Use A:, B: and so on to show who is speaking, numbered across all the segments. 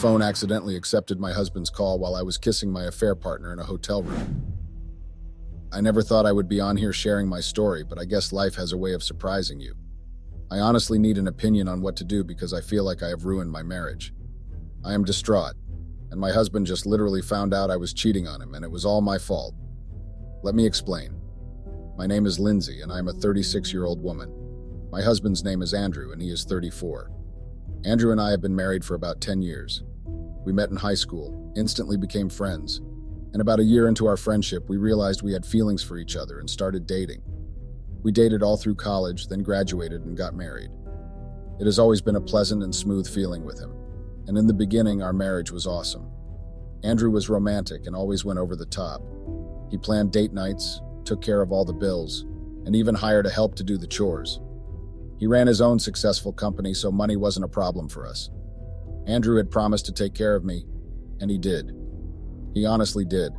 A: phone accidentally accepted my husband's call while I was kissing my affair partner in a hotel room. I never thought I would be on here sharing my story, but I guess life has a way of surprising you. I honestly need an opinion on what to do because I feel like I have ruined my marriage. I am distraught, and my husband just literally found out I was cheating on him, and it was all my fault. Let me explain. My name is Lindsay, and I am a 36-year-old woman. My husband's name is Andrew, and he is 34. Andrew and I have been married for about 10 years. We met in high school, instantly became friends, and about a year into our friendship, we realized we had feelings for each other and started dating. We dated all through college, then graduated and got married. It has always been a pleasant and smooth feeling with him, and in the beginning, our marriage was awesome. Andrew was romantic and always went over the top. He planned date nights, took care of all the bills, and even hired a help to do the chores. He ran his own successful company, so money wasn't a problem for us. Andrew had promised to take care of me, and he did. He honestly did.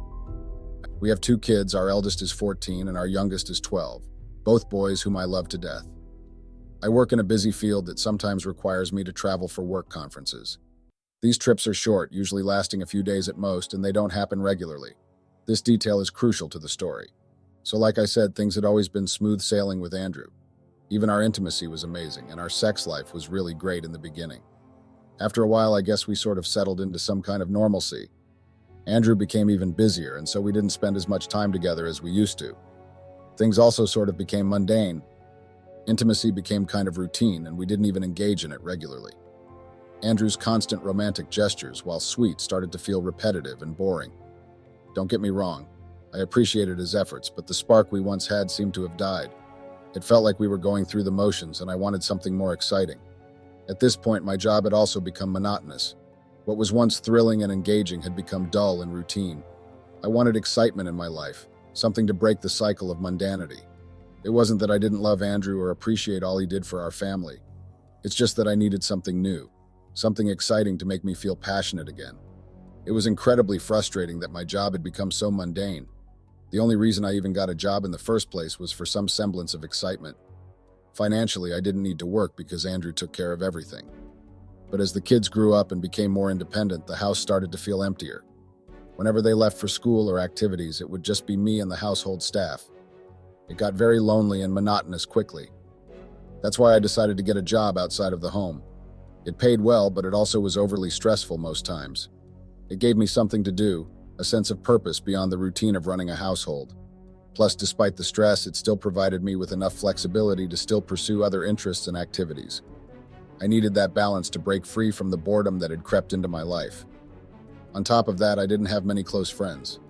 A: We have 2 kids, our eldest is 14 and our youngest is 12, both boys whom I love to death. I work in a busy field that sometimes requires me to travel for work conferences. These trips are short, usually lasting a few days at most, and they don't happen regularly. This detail is crucial to the story. So like I said, things had always been smooth sailing with Andrew. Even our intimacy was amazing, and our sex life was really great in the beginning. After a while, I guess we sort of settled into some kind of normalcy. Andrew became even busier, and so we didn't spend as much time together as we used to. Things also sort of became mundane. Intimacy became kind of routine, and we didn't even engage in it regularly. Andrew's constant romantic gestures, while sweet, started to feel repetitive and boring. Don't get me wrong, I appreciated his efforts, but the spark we once had seemed to have died. It felt like we were going through the motions, and I wanted something more exciting. At this point, my job had also become monotonous. What was once thrilling and engaging had become dull and routine. I wanted excitement in my life, something to break the cycle of mundanity. It wasn't that I didn't love Andrew or appreciate all he did for our family. It's just that I needed something new, something exciting to make me feel passionate again. It was incredibly frustrating that my job had become so mundane. The only reason I even got a job in the first place was for some semblance of excitement. Financially, I didn't need to work because Andrew took care of everything. But as the kids grew up and became more independent, the house started to feel emptier. Whenever they left for school or activities, it would just be me and the household staff. It got very lonely and monotonous quickly. That's why I decided to get a job outside of the home. It paid well, but it also was overly stressful most times. It gave me something to do, a sense of purpose beyond the routine of running a household. Plus, despite the stress, it still provided me with enough flexibility to still pursue other interests and activities. I needed that balance to break free from the boredom that had crept into my life. On top of that, I didn't have many close friends.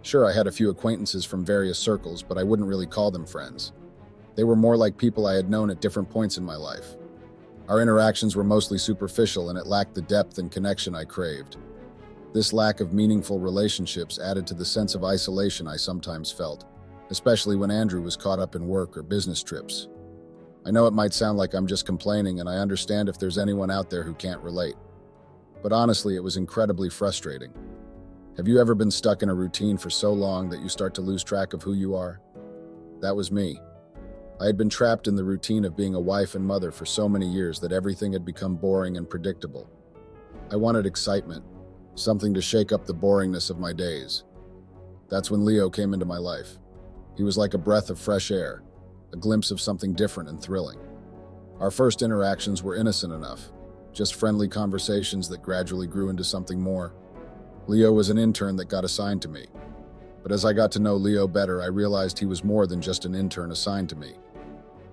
A: Sure, I had a few acquaintances from various circles, but I wouldn't really call them friends. They were more like people I had known at different points in my life. Our interactions were mostly superficial, and it lacked the depth and connection I craved. This lack of meaningful relationships added to the sense of isolation I sometimes felt, especially when Andrew was caught up in work or business trips. I know it might sound like I'm just complaining, and I understand if there's anyone out there who can't relate. But honestly, it was incredibly frustrating. Have you ever been stuck in a routine for so long that you start to lose track of who you are? That was me. I had been trapped in the routine of being a wife and mother for so many years that everything had become boring and predictable. I wanted excitement, something to shake up the boringness of my days. That's when Leo came into my life. He was like a breath of fresh air, a glimpse of something different and thrilling. Our first interactions were innocent enough, just friendly conversations that gradually grew into something more. Leo was an intern that got assigned to me. But as I got to know Leo better, I realized he was more than just an intern assigned to me.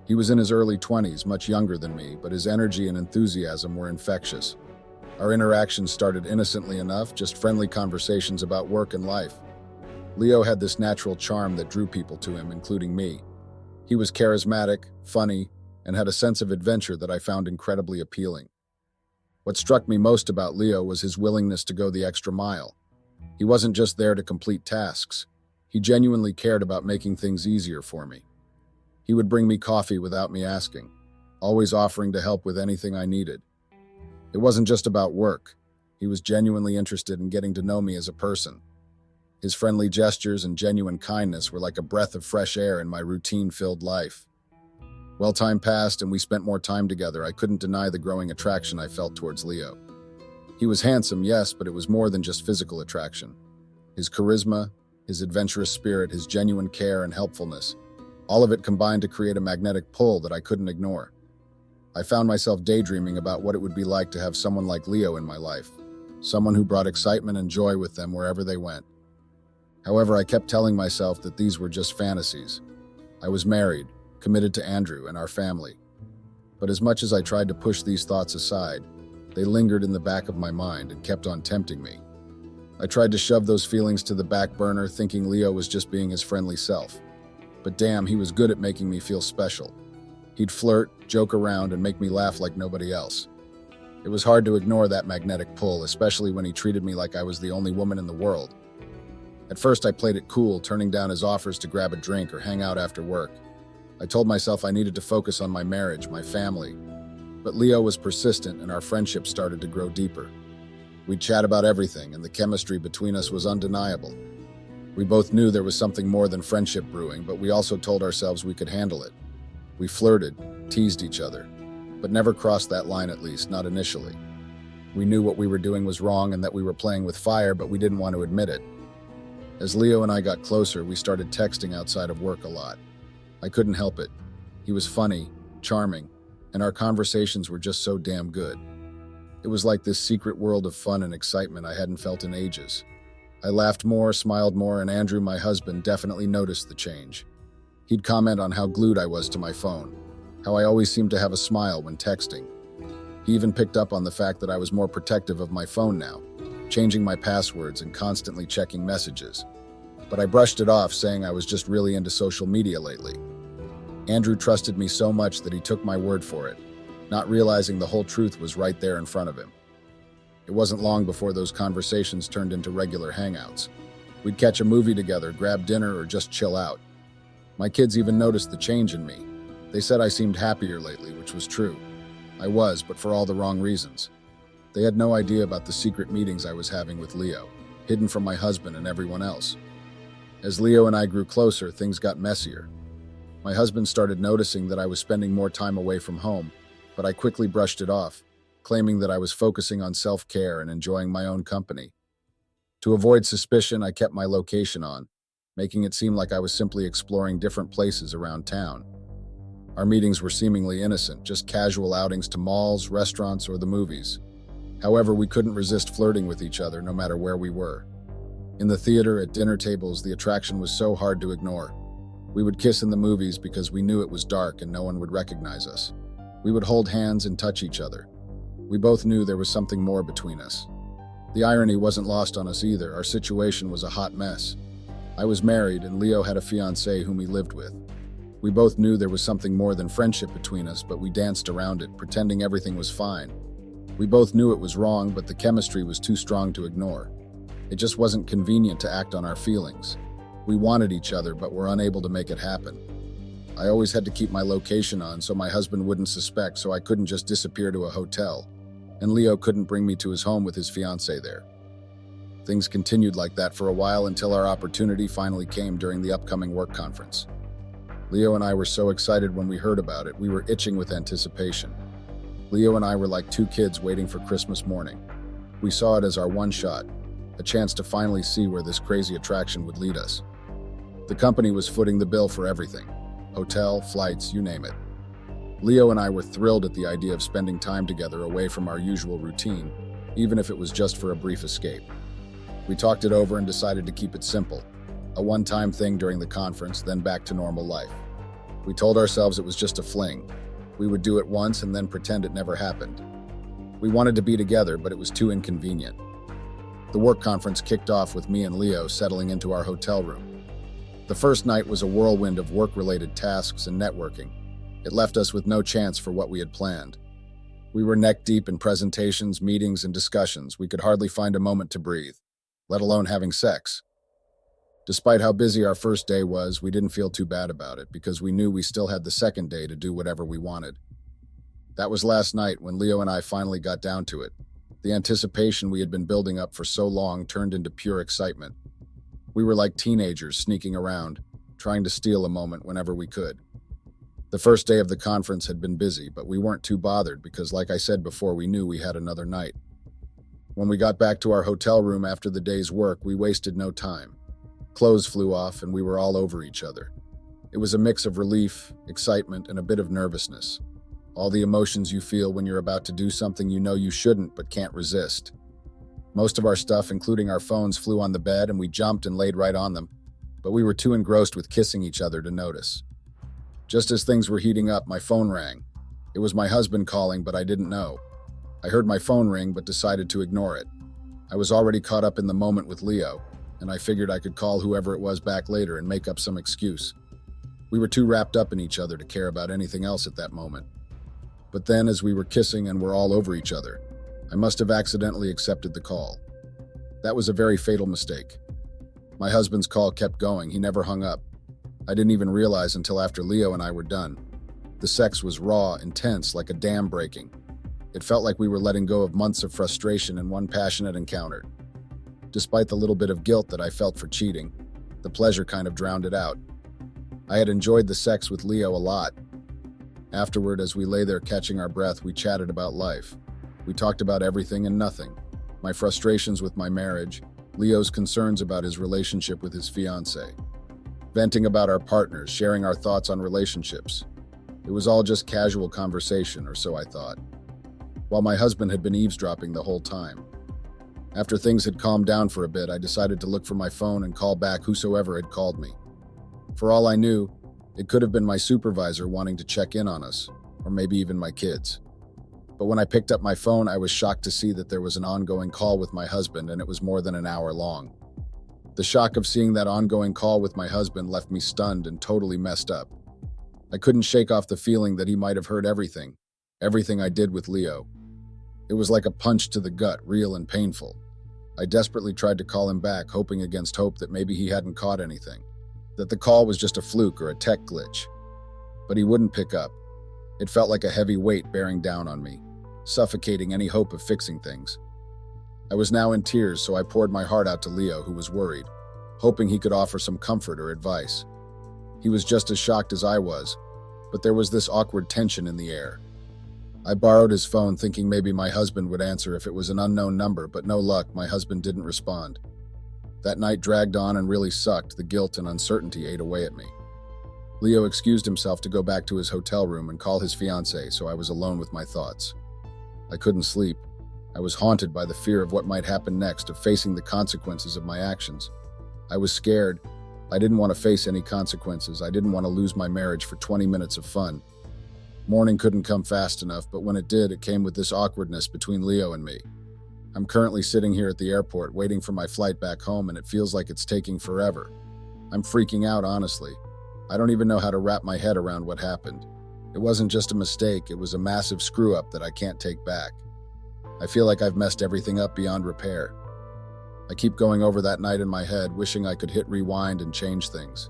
A: He was in his early 20s, much younger than me, but his energy and enthusiasm were infectious. Our interactions started innocently enough, just friendly conversations about work and life. Leo had this natural charm that drew people to him, including me. He was charismatic, funny, and had a sense of adventure that I found incredibly appealing. What struck me most about Leo was his willingness to go the extra mile. He wasn't just there to complete tasks. He genuinely cared about making things easier for me. He would bring me coffee without me asking, always offering to help with anything I needed. It wasn't just about work. He was genuinely interested in getting to know me as a person. His friendly gestures and genuine kindness were like a breath of fresh air in my routine-filled life. Well, time passed and we spent more time together. I couldn't deny the growing attraction I felt towards Leo. He was handsome, yes, but it was more than just physical attraction. His charisma, his adventurous spirit, his genuine care and helpfulness, all of it combined to create a magnetic pull that I couldn't ignore. I found myself daydreaming about what it would be like to have someone like Leo in my life, someone who brought excitement and joy with them wherever they went. However, I kept telling myself that these were just fantasies. I was married, committed to Andrew and our family. But as much as I tried to push these thoughts aside, they lingered in the back of my mind and kept on tempting me. I tried to shove those feelings to the back burner, thinking Leo was just being his friendly self. But damn, he was good at making me feel special. He'd flirt, joke around, and make me laugh like nobody else. It was hard to ignore that magnetic pull, especially when he treated me like I was the only woman in the world. At first, I played it cool, turning down his offers to grab a drink or hang out after work. I told myself I needed to focus on my marriage, my family. But Leo was persistent, and our friendship started to grow deeper. We'd chat about everything, and the chemistry between us was undeniable. We both knew there was something more than friendship brewing, but we also told ourselves we could handle it. We flirted, teased each other, but never crossed that line, at least, not initially. We knew what we were doing was wrong and that we were playing with fire, but we didn't want to admit it. As Leo and I got closer, we started texting outside of work a lot. I couldn't help it. He was funny, charming, and our conversations were just so damn good. It was like this secret world of fun and excitement I hadn't felt in ages. I laughed more, smiled more, and Andrew, my husband, definitely noticed the change. He'd comment on how glued I was to my phone, how I always seemed to have a smile when texting. He even picked up on the fact that I was more protective of my phone now, changing my passwords and constantly checking messages. But I brushed it off, saying I was just really into social media lately. Andrew trusted me so much that he took my word for it, not realizing the whole truth was right there in front of him. It wasn't long before those conversations turned into regular hangouts. We'd catch a movie together, grab dinner, or just chill out. My kids even noticed the change in me. They said I seemed happier lately, which was true. I was, but for all the wrong reasons. They had no idea about the secret meetings I was having with Leo, hidden from my husband and everyone else. As Leo and I grew closer, things got messier. My husband started noticing that I was spending more time away from home, but I quickly brushed it off, claiming that I was focusing on self-care and enjoying my own company. To avoid suspicion, I kept my location on, making it seem like I was simply exploring different places around town. Our meetings were seemingly innocent, just casual outings to malls, restaurants, or the movies. However, we couldn't resist flirting with each other no matter where we were. In the theater, at dinner tables, the attraction was so hard to ignore. We would kiss in the movies because we knew it was dark and no one would recognize us. We would hold hands and touch each other. We both knew there was something more between us. The irony wasn't lost on us either. Our situation was a hot mess. I was married and Leo had a fiancée whom he lived with. We both knew there was something more than friendship between us, but we danced around it, pretending everything was fine. We both knew it was wrong, but the chemistry was too strong to ignore. It just wasn't convenient to act on our feelings. We wanted each other, but were unable to make it happen. I always had to keep my location on so my husband wouldn't suspect, so I couldn't just disappear to a hotel. And Leo couldn't bring me to his home with his fiancée there. Things continued like that for a while until our opportunity finally came during the upcoming work conference. Leo and I were so excited when we heard about it, we were itching with anticipation. Leo and I were like two kids waiting for Christmas morning. We saw it as our one shot, a chance to finally see where this crazy attraction would lead us. The company was footing the bill for everything. Hotel, flights, you name it. Leo and I were thrilled at the idea of spending time together away from our usual routine, even if it was just for a brief escape. We talked it over and decided to keep it simple. A one-time thing during the conference, then back to normal life. We told ourselves it was just a fling. We would do it once and then pretend it never happened. We wanted to be together, but it was too inconvenient. The work conference kicked off with me and Leo settling into our hotel room. The first night was a whirlwind of work-related tasks and networking. It left us with no chance for what we had planned. We were neck-deep in presentations, meetings, and discussions. We could hardly find a moment to breathe, let alone having sex. Despite how busy our first day was, we didn't feel too bad about it because we knew we still had the second day to do whatever we wanted. That was last night when Leo and I finally got down to it. The anticipation we had been building up for so long turned into pure excitement. We were like teenagers sneaking around, trying to steal a moment whenever we could. The first day of the conference had been busy, but we weren't too bothered because, like I said before, we knew we had another night. When we got back to our hotel room after the day's work, we wasted no time. Clothes flew off and we were all over each other. It was a mix of relief, excitement, and a bit of nervousness. All the emotions you feel when you're about to do something you know you shouldn't but can't resist. Most of our stuff, including our phones, flew on the bed and we jumped and laid right on them, but we were too engrossed with kissing each other to notice. Just as things were heating up, my phone rang. It was my husband calling, but I didn't know. I heard my phone ring but decided to ignore it. I was already caught up in the moment with Leo, and I figured I could call whoever it was back later and make up some excuse. We were too wrapped up in each other to care about anything else at that moment. But then, as we were kissing and were all over each other, I must have accidentally accepted the call. That was a very fatal mistake. My husband's call kept going. He never hung up. I didn't even realize until after Leo and I were done. The sex was raw, intense, like a dam breaking. It felt like we were letting go of months of frustration in one passionate encounter. Despite the little bit of guilt that I felt for cheating, the pleasure kind of drowned it out. I had enjoyed the sex with Leo a lot. Afterward, as we lay there catching our breath, we chatted about life. We talked about everything and nothing. My frustrations with my marriage, Leo's concerns about his relationship with his fiancée, venting about our partners, sharing our thoughts on relationships. It was all just casual conversation, or so I thought, while my husband had been eavesdropping the whole time. After things had calmed down for a bit, I decided to look for my phone and call back whosoever had called me. For all I knew, it could have been my supervisor wanting to check in on us, or maybe even my kids. But when I picked up my phone, I was shocked to see that there was an ongoing call with my husband, and it was more than an hour long. The shock of seeing that ongoing call with my husband left me stunned and totally messed up. I couldn't shake off the feeling that he might have heard everything I did with Leo. It was like a punch to the gut, real and painful. I desperately tried to call him back, hoping against hope that maybe he hadn't caught anything, that the call was just a fluke or a tech glitch. But he wouldn't pick up. It felt like a heavy weight bearing down on me, suffocating any hope of fixing things. I was now in tears, so I poured my heart out to Leo, who was worried, hoping he could offer some comfort or advice. He was just as shocked as I was, but there was this awkward tension in the air. I borrowed his phone, thinking maybe my husband would answer if it was an unknown number, but no luck, my husband didn't respond. That night dragged on and really sucked. The guilt and uncertainty ate away at me. Leo excused himself to go back to his hotel room and call his fiancée, so I was alone with my thoughts. I couldn't sleep. I was haunted by the fear of what might happen next, of facing the consequences of my actions. I was scared. I didn't want to face any consequences. I didn't want to lose my marriage for 20 minutes of fun. Morning couldn't come fast enough, but when it did, it came with this awkwardness between Leo and me. I'm currently sitting here at the airport waiting for my flight back home, and it feels like it's taking forever. I'm freaking out, honestly. I don't even know how to wrap my head around what happened. It wasn't just a mistake, it was a massive screw-up that I can't take back. I feel like I've messed everything up beyond repair. I keep going over that night in my head, wishing I could hit rewind and change things.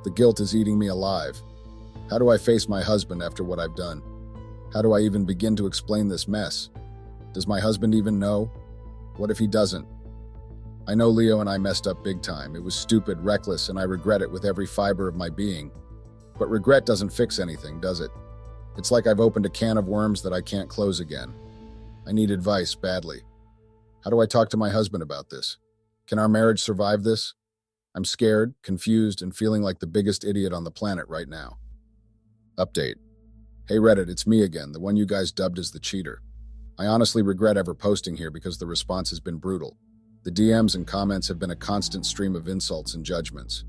A: The guilt is eating me alive. How do I face my husband after what I've done? How do I even begin to explain this mess? Does my husband even know? What if he doesn't? I know Leo and I messed up big time. It was stupid, reckless, and I regret it with every fiber of my being. But regret doesn't fix anything, does it? It's like I've opened a can of worms that I can't close again. I need advice badly. How do I talk to my husband about this? Can our marriage survive this? I'm scared, confused, and feeling like the biggest idiot on the planet right now. Update. Hey Reddit, it's me again, the one you guys dubbed as the cheater. I honestly regret ever posting here because the response has been brutal. The DMs and comments have been a constant stream of insults and judgments.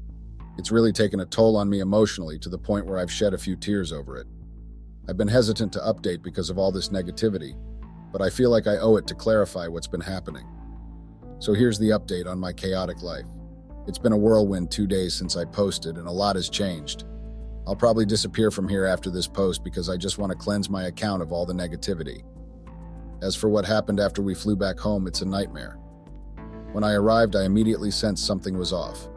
A: It's really taken a toll on me emotionally to the point where I've shed a few tears over it. I've been hesitant to update because of all this negativity, but I feel like I owe it to clarify what's been happening. So here's the update on my chaotic life. It's been a whirlwind 2 days since I posted, and a lot has changed. I'll probably disappear from here after this post because I just want to cleanse my account of all the negativity. As for what happened after we flew back home, it's a nightmare. When I arrived, I immediately sensed something was off.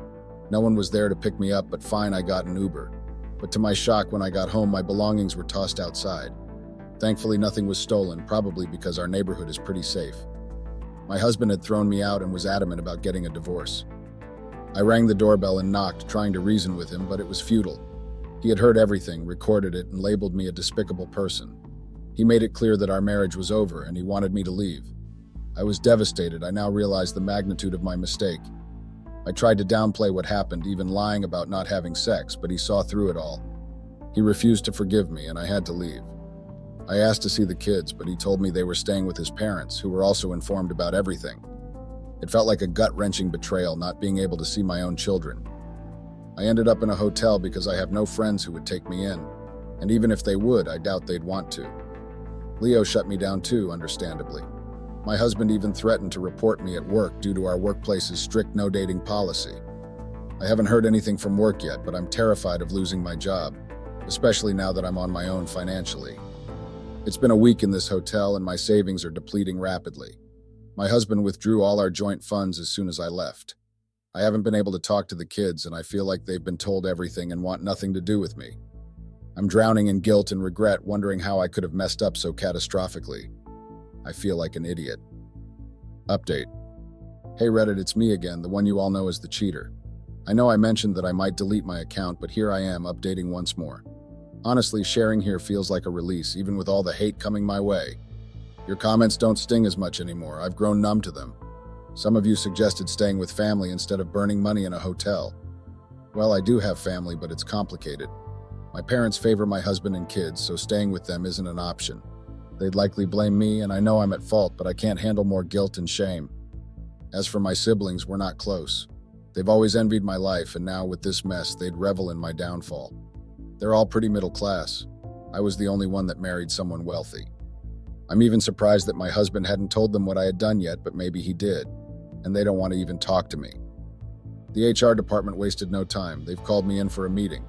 A: No one was there to pick me up, but fine, I got an Uber. But to my shock, when I got home, my belongings were tossed outside. Thankfully, nothing was stolen, probably because our neighborhood is pretty safe. My husband had thrown me out and was adamant about getting a divorce. I rang the doorbell and knocked, trying to reason with him, but it was futile. He had heard everything, recorded it, and labeled me a despicable person. He made it clear that our marriage was over and he wanted me to leave. I was devastated. I now realized the magnitude of my mistake. I tried to downplay what happened, even lying about not having sex, but he saw through it all. He refused to forgive me, and I had to leave. I asked to see the kids, but he told me they were staying with his parents, who were also informed about everything. It felt like a gut-wrenching betrayal, not being able to see my own children. I ended up in a hotel because I have no friends who would take me in, and even if they would, I doubt they'd want to. Leo shut me down too, understandably. My husband even threatened to report me at work due to our workplace's strict no-dating policy. I haven't heard anything from work yet, but I'm terrified of losing my job, especially now that I'm on my own financially. It's been a week in this hotel and my savings are depleting rapidly. My husband withdrew all our joint funds as soon as I left. I haven't been able to talk to the kids and I feel like they've been told everything and want nothing to do with me. I'm drowning in guilt and regret, wondering how I could have messed up so catastrophically. I feel like an idiot. Update. Hey Reddit, it's me again, the one you all know as the cheater. I know I mentioned that I might delete my account, but here I am updating once more. Honestly, sharing here feels like a release, even with all the hate coming my way. Your comments don't sting as much anymore. I've grown numb to them. Some of you suggested staying with family instead of burning money in a hotel. Well, I do have family, but it's complicated. My parents favor my husband and kids, so staying with them isn't an option. They'd likely blame me, and I know I'm at fault, but I can't handle more guilt and shame. As for my siblings, we're not close. They've always envied my life, and now with this mess, they'd revel in my downfall. They're all pretty middle class. I was the only one that married someone wealthy. I'm even surprised that my husband hadn't told them what I had done yet, but maybe he did, and they don't want to even talk to me. The HR department wasted no time. They've called me in for a meeting.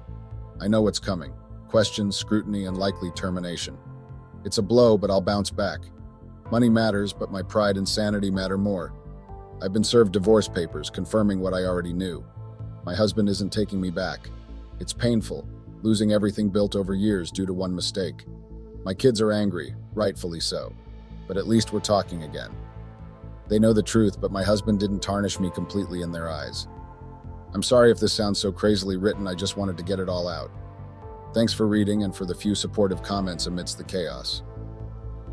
A: I know what's coming. Questions, scrutiny, and likely termination. It's a blow, but I'll bounce back. Money matters, but my pride and sanity matter more. I've been served divorce papers confirming what I already knew. My husband isn't taking me back. It's painful, losing everything built over years due to one mistake. My kids are angry, rightfully so, but at least we're talking again. They know the truth, but my husband didn't tarnish me completely in their eyes. I'm sorry if this sounds so crazily written, I just wanted to get it all out. Thanks for reading and for the few supportive comments amidst the chaos.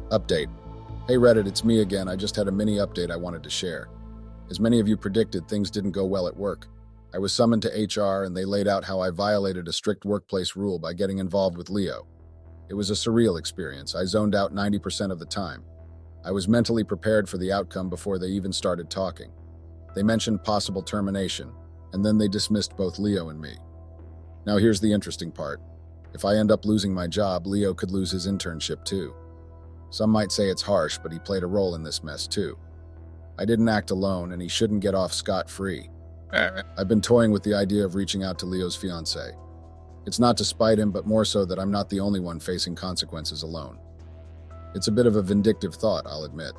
A: Update. Hey Reddit, it's me again. I just had a mini update I wanted to share. As many of you predicted, things didn't go well at work. I was summoned to HR and they laid out how I violated a strict workplace rule by getting involved with Leo. It was a surreal experience. I zoned out 90% of the time. I was mentally prepared for the outcome before they even started talking. They mentioned possible termination, and then they dismissed both Leo and me. Now here's the interesting part. If I end up losing my job, Leo could lose his internship too. Some might say it's harsh, but he played a role in this mess too. I didn't act alone, and he shouldn't get off scot-free. I've been toying with the idea of reaching out to Leo's fiancée. It's not to spite him, but more so that I'm not the only one facing consequences alone. It's a bit of a vindictive thought, I'll admit.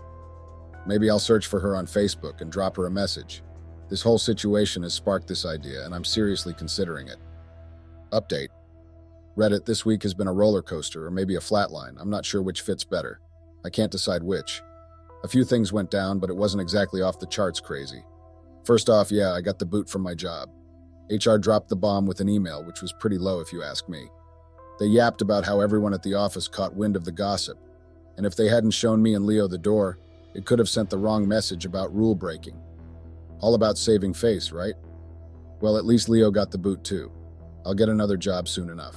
A: Maybe I'll search for her on Facebook and drop her a message. This whole situation has sparked this idea, and I'm seriously considering it. Update. Reddit, this week has been a roller coaster, or maybe a flatline. I'm not sure which fits better. I can't decide which. A few things went down, but it wasn't exactly off the charts crazy. First off, I got the boot from my job. HR dropped the bomb with an email, which was pretty low if you ask me. They yapped about how everyone at the office caught wind of the gossip, and if they hadn't shown me and Leo the door, it could have sent the wrong message about rule breaking. All about saving face, right? Well, at least Leo got the boot too. I'll get another job soon enough.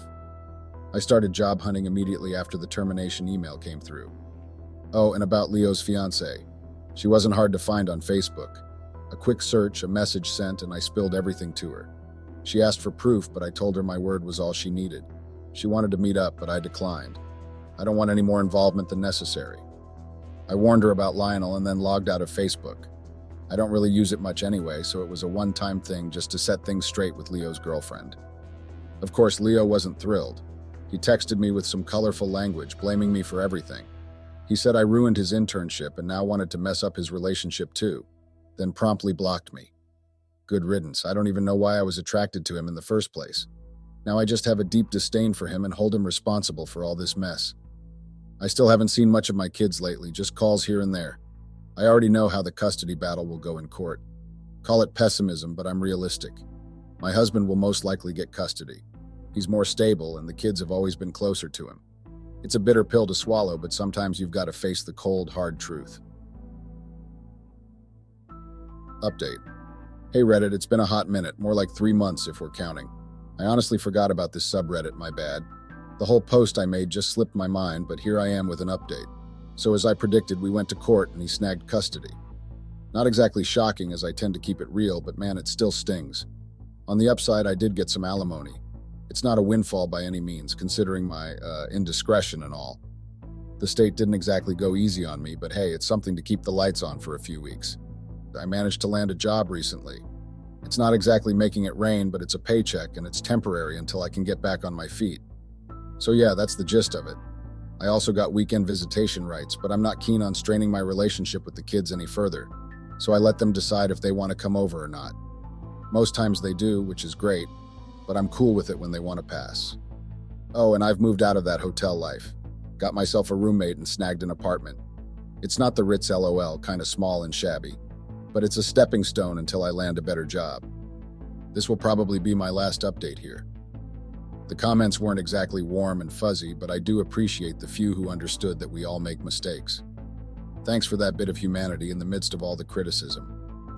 A: I started job hunting immediately after the termination email came through. Oh, and about Leo's fiancée. She wasn't hard to find on Facebook. A quick search, a message sent, and I spilled everything to her. She asked for proof, but I told her my word was all she needed. She wanted to meet up, but I declined. I don't want any more involvement than necessary. I warned her about Lionel and then logged out of Facebook. I don't really use it much anyway, so it was a one-time thing just to set things straight with Leo's girlfriend. Of course, Leo wasn't thrilled. He texted me with some colorful language, blaming me for everything. He said I ruined his internship and now wanted to mess up his relationship too, then promptly blocked me. Good riddance. I don't even know why I was attracted to him in the first place. Now I just have a deep disdain for him and hold him responsible for all this mess. I still haven't seen much of my kids lately, just calls here and there. I already know how the custody battle will go in court. Call it pessimism, but I'm realistic. My husband will most likely get custody. He's more stable, and the kids have always been closer to him. It's a bitter pill to swallow, but sometimes you've got to face the cold, hard truth. Update. Hey Reddit, it's been a hot minute, more like 3 months if we're counting. I honestly forgot about this subreddit, my bad. The whole post I made just slipped my mind, but here I am with an update. So as I predicted, we went to court and he snagged custody. Not exactly shocking as I tend to keep it real, but man, it still stings. On the upside, I did get some alimony. It's not a windfall by any means, considering my indiscretion and all. The state didn't exactly go easy on me, but hey, it's something to keep the lights on for a few weeks. I managed to land a job recently. It's not exactly making it rain, but it's a paycheck and it's temporary until I can get back on my feet. So yeah, that's the gist of it. I also got weekend visitation rights, but I'm not keen on straining my relationship with the kids any further, so I let them decide if they want to come over or not. Most times they do, which is great, but I'm cool with it when they want to pass. Oh, and I've moved out of that hotel life. Got myself a roommate and snagged an apartment. It's not the Ritz LOL, kind of small and shabby, but it's a stepping stone until I land a better job. This will probably be my last update here. The comments weren't exactly warm and fuzzy, but I do appreciate the few who understood that we all make mistakes. Thanks for that bit of humanity in the midst of all the criticism.